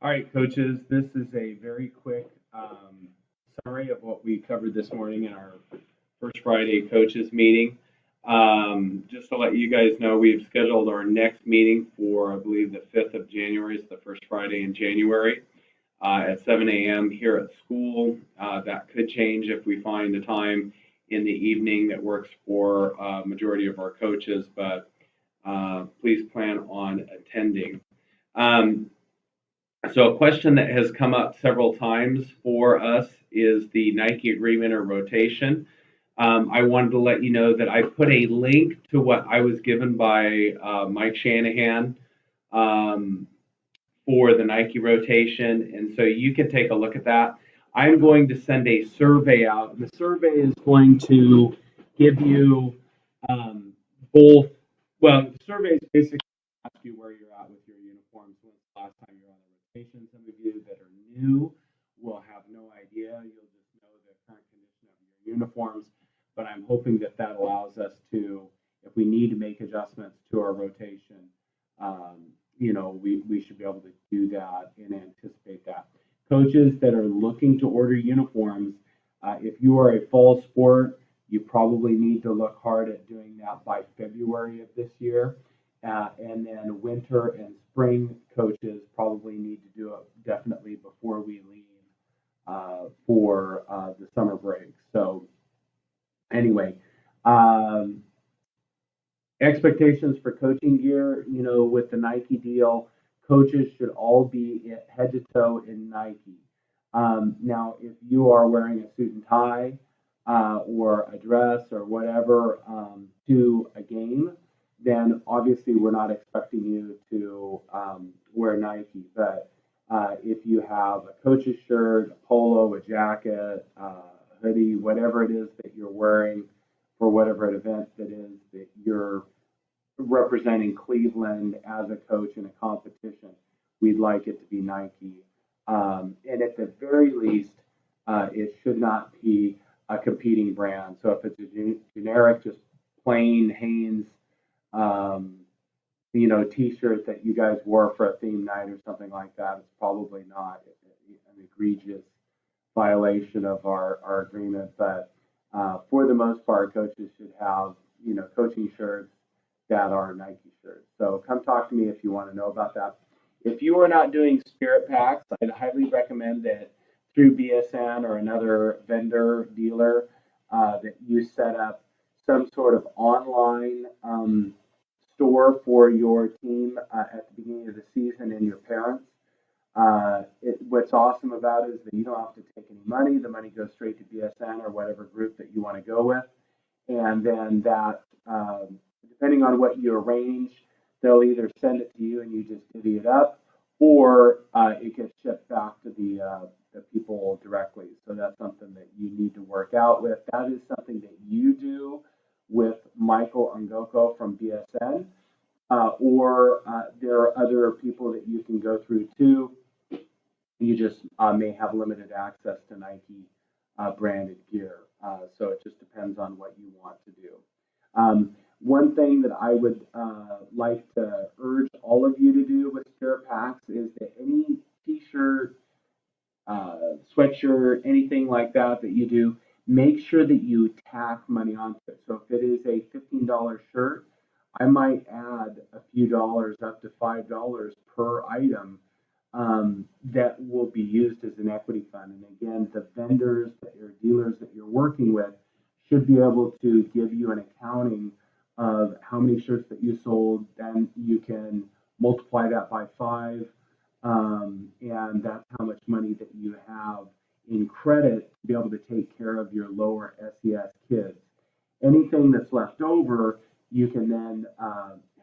All right, coaches, this is a very quick summary of what we covered this morning in our First Friday coaches meeting. Just to let you guys know, we've scheduled our next meeting for, I believe, the 5th of January. It's the first Friday in January at 7 a.m. here at school. That could change if we find a time in the evening that works for majority of our coaches, but please plan on attending. So a question that has come up several times for us is the Nike agreement or rotation. I wanted to let you know that I put a link to what I was given by Mike Shanahan um, for the Nike rotation, and so you can take a look at that. I'm going to send a survey out, and the survey is going to give you both. Well, the survey is basically ask you where you're at with your uniforms. When's the last time you're on a rotation? Some of you that are new will have no idea. You'll just know the current condition of your uniforms. But I'm hoping that that allows us to, if we need to make adjustments to our rotation, we should be able to do that and anticipate that. Coaches that are looking to order uniforms, if you are a fall sport, you probably need to look hard at doing that by February of this year. And then winter and spring coaches probably need to do it definitely before we leave for the summer break. So anyway, expectations for coaching gear, with the Nike deal, coaches should all be head to toe in Nike. Now, if you are wearing a suit and tie or a dress or whatever to a game, then obviously we're not expecting you to wear Nike. But if you have a coach's shirt, a polo, a jacket, hoodie, whatever it is that you're wearing for whatever event that is that you're representing Cleveland as a coach in a competition, we'd like it to be Nike. And at the very least, it should not be a competing brand. So if it's a generic, just plain Hanes, T-shirt that you guys wore for a theme night or something like that, it's probably not an egregious violation of our agreement. But for the most part, coaches should have, coaching shirts that are Nike shirts. So come talk to me if you want to know about that. If you are not doing Spirit Packs, I'd highly recommend that through BSN or another vendor dealer that you set up some sort of online store for your team at the beginning of the season and your parents. What's awesome about it is that you don't have to take any money. The money goes straight to BSN or whatever group that you want to go with. And then that, depending on what you arrange, they'll either send it to you and you just divvy it up, or it gets shipped back to the people directly. So that's something that you need to work out with. That is something that you do with Michael Ngoko from BSN, or there are other people that you can go through too. You just may have limited access to Nike branded gear. So it just depends on what you want to do. One thing that I would like to urge all of you to do with Spirit Packs is that any t-shirt, sweatshirt, anything like that that you do, make sure that you tack money onto it. So if it is a $15 shirt, I might add a few dollars up to $5 per item that will be used as an equity fund. And again, the vendors or dealers that you're working with should be able to give you an accounting of how many shirts that you sold. Then you can multiply that by 5, and that's how much money that you have in credit to be able to take care of your lower SES kids. Anything that's left over, you can then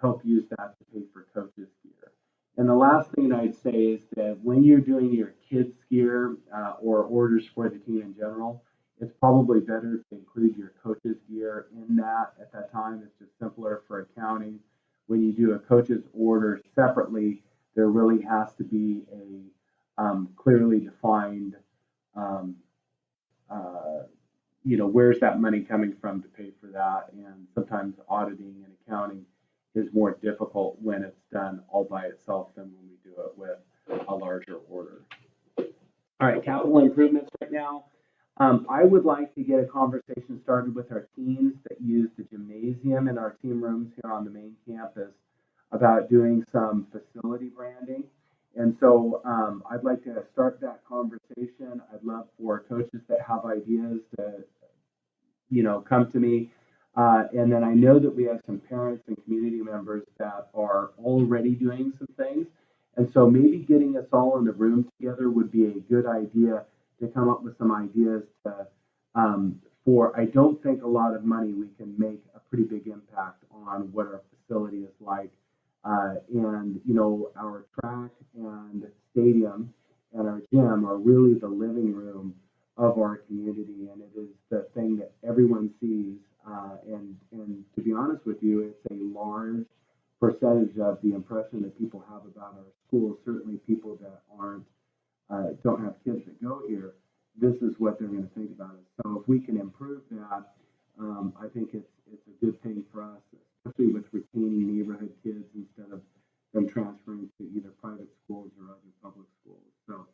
help use that to pay for coaches gear. And the last thing I'd say is that when you're doing your kids gear or orders for the team in general, it's probably better to include your coaches gear in that at that time. It's just simpler for accounting. When you do a coaches order separately, there really has to be a clearly defined, where's that money coming from to pay for that. And sometimes auditing and accounting is more difficult when it's done all by itself than when we do it with a larger order. All right, capital improvements right now. I would like to get a conversation started with our teams that use the gymnasium and our team rooms here on the main campus about doing some facility branding. And so I'd like to start that conversation. I'd love for coaches that have ideas to, come to me. And then I know that we have some parents and community members that are already doing some things. And so maybe getting us all in the room together would be a good idea to come up with some ideas to, for, I don't think a lot of money, we can make a pretty big impact on what our facility is like. Our track and stadium and our gym are really the living room of our community, and it is the thing that everyone sees. And to be honest with you, it's a large percentage of the impression that people have about our school. Certainly, people that don't have kids that go here, this is what they're going to think about it. So if we can improve that, I think it's a good thing for us, especially with retaining neighborhood kids instead of them transferring to either private schools or other public schools. So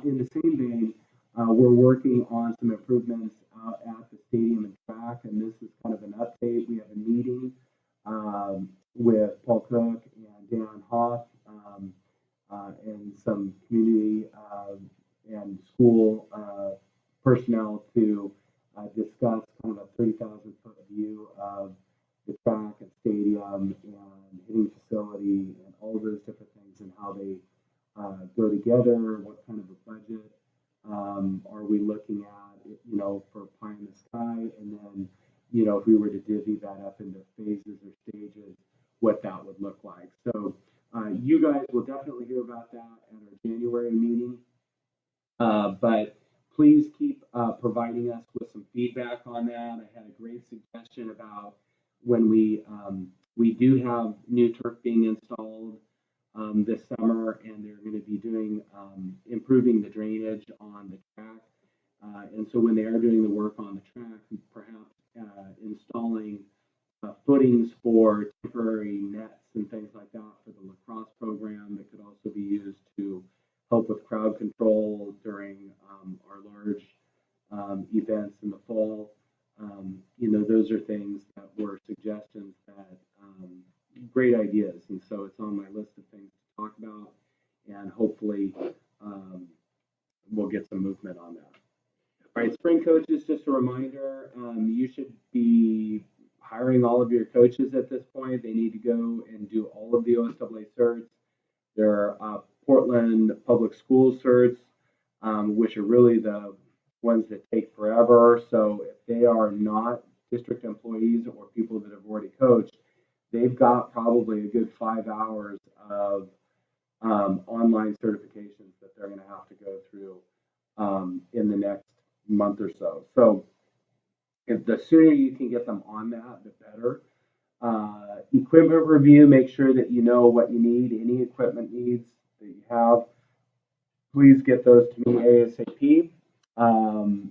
in the same vein, we're working on some improvements out at the stadium and track, and this is kind of an update. We have a meeting with Paul Cook and Dan Hoff and some community and school personnel to discuss kind of a 30,000-foot view of the track and stadium and hitting facility and all of those different things and how they go together, what kind of a budget are we looking at, for pie in the sky, and then, if we were to divvy that up into phases or stages, what that would look like. So you guys will definitely hear about that at our January meeting, but please keep providing us with some feedback on that. I had a great suggestion about when we do have new turf being installed this summer, and they're going to be doing improving the drainage on the track. And so when they are doing the work on the track, perhaps installing footings for temporary nets and things like that for the lacrosse program that could also be used to help with crowd control during our large events in the fall. Those are things that were suggestions that great ideas. And so it's on my list of things to talk about, and hopefully we'll get some movement on that. All right, spring coaches, just a reminder, you should be hiring all of your coaches at this point. They need to go and do all of the OSAA certs. There are Portland Public School certs, which are really the ones that take forever. So if they are not district employees or people that have already coached, they've got probably a good 5 hours of online certifications that they're going to have to go through in the next month or so. So if the sooner you can get them on that, the better. Equipment review, make sure that you know what you need, any equipment needs that you have. Please get those to me ASAP.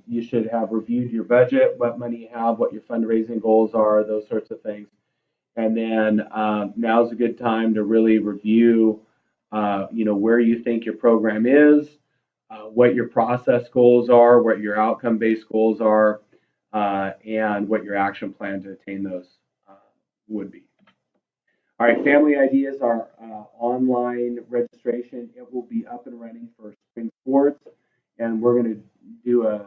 You should have reviewed your budget, what money you have, what your fundraising goals are, those sorts of things. And then now's a good time to really review, where you think your program is, what your process goals are, what your outcome-based goals are, and what your action plan to attain those would be. All right, Family Ideas, our online registration, it will be up and running for spring sports, and we're going to do a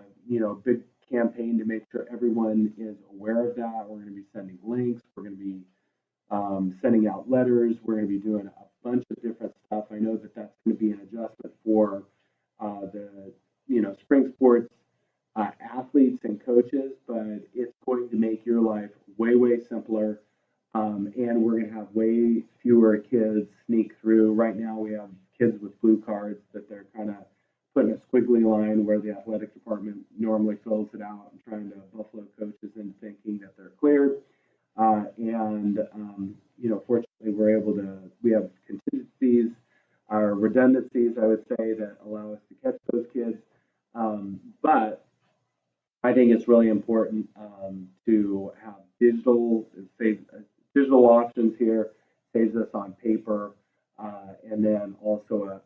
big campaign to make sure everyone is aware of that. We're going to be sending links. We're going to be sending out letters. We're going to be doing a bunch of different stuff. I know that that's going to be an adjustment for the spring sports athletes and coaches, but it's going to make your life way simpler. And we're going to have way fewer kids sneak through. Right now we have kids with blue cards that they're kind of putting a squiggly line where the athletic department normally fills it out and trying to buffalo coaches into thinking that they're cleared. Fortunately, we have contingencies, our redundancies, I would say, that allow us to catch those kids. But I think it's really important to have digital options here, saves us on paper, and then also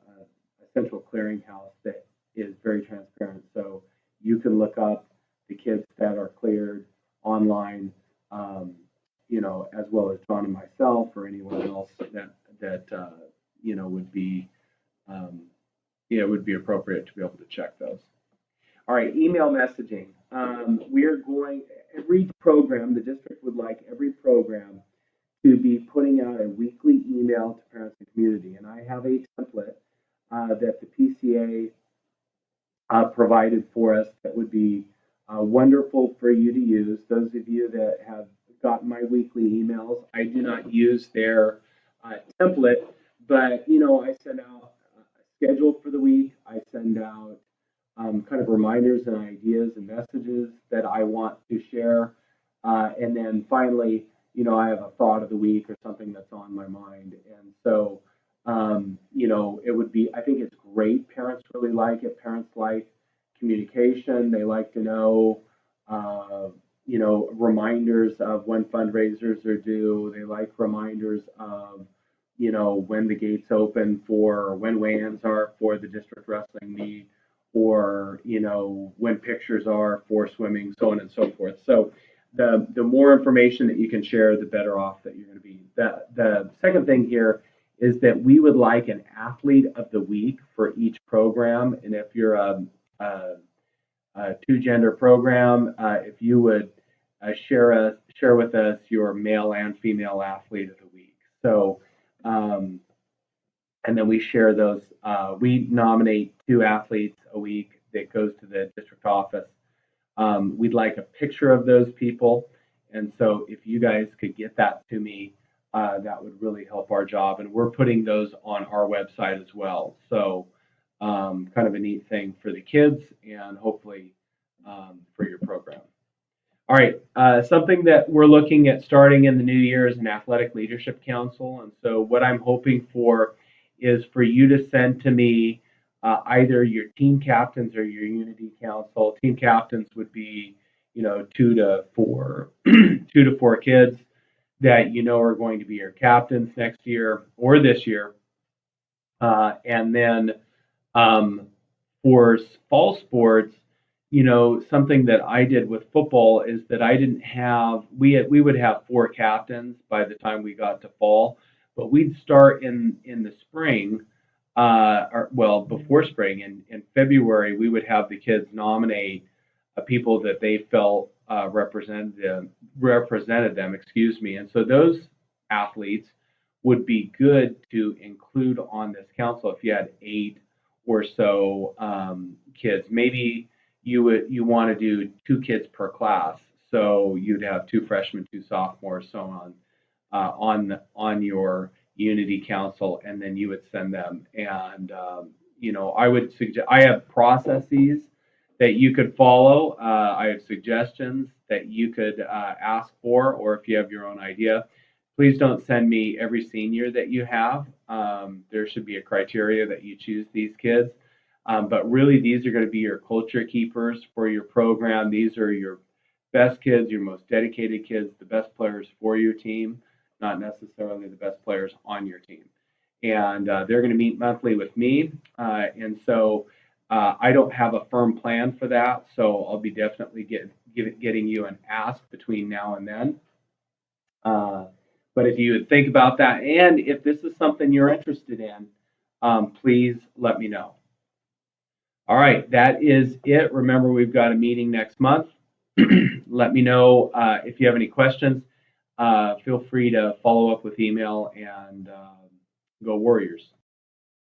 central clearinghouse that is very transparent. So you can look up the kids that are cleared online, as well as John and myself or anyone else that would be would be appropriate to be able to check those. All right, email messaging. We are going every program. The district would like every program to be putting out a weekly email to parents and community, and I have a template that the PCA provided for us that would be wonderful for you to use. Those of you that have gotten my weekly emails, I do not use their template, but I send out a schedule for the week. I send out kind of reminders and ideas and messages that I want to share, and then finally, I have a thought of the week or something that's on my mind, and so it would be. I think it's great. Parents really like it. Parents like communication. They like to know, reminders of when fundraisers are due. They like reminders of, when the gates open for, or when weigh-ins are for the district wrestling meet, or, when pictures are for swimming, so on and so forth. So the more information that you can share, the better off that you're going to be. The second thing here is that we would like an athlete of the week for each program. And if you're a two-gender program, if you would share with us your male and female athlete of the week. So, and then we share those. We nominate 2 athletes a week that goes to the district office. We'd like a picture of those people. And so if you guys could get that to me, that would really help our job. And we're putting those on our website as well. So kind of a neat thing for the kids and hopefully for your program. All right, something that we're looking at starting in the new year is an athletic leadership council. And so what I'm hoping for is for you to send to me either your team captains or your unity council. Team captains would be, 2 to 4, 2 to 4 kids that are going to be your captains next year or this year. And then for fall sports, something that I did with football is that I didn't have, we would have 4 captains by the time we got to fall, but we'd start in the spring, before spring, in February, we would have the kids nominate people that they felt represented them, And so those athletes would be good to include on this council if you had 8 or so kids. Maybe you want to do 2 kids per class, so you'd have 2 freshmen, 2 sophomores, so on your unity council, and then you would send them. And I would suggest, I have processes that you could follow. I have suggestions that you could ask for, or if you have your own idea, please don't send me every senior that you have. There should be a criteria that you choose these kids. But really, these are going to be your culture keepers for your program. These are your best kids, your most dedicated kids, the best players for your team, not necessarily the best players on your team. And they're going to meet monthly with me. And so I don't have a firm plan for that. So I'll be definitely getting you an ask between now and then. But if you would think about that, and if this is something you're interested in, please let me know. All right, that is it. Remember, we've got a meeting next month. Let me know if you have any questions. Feel free to follow up with email, and go Warriors.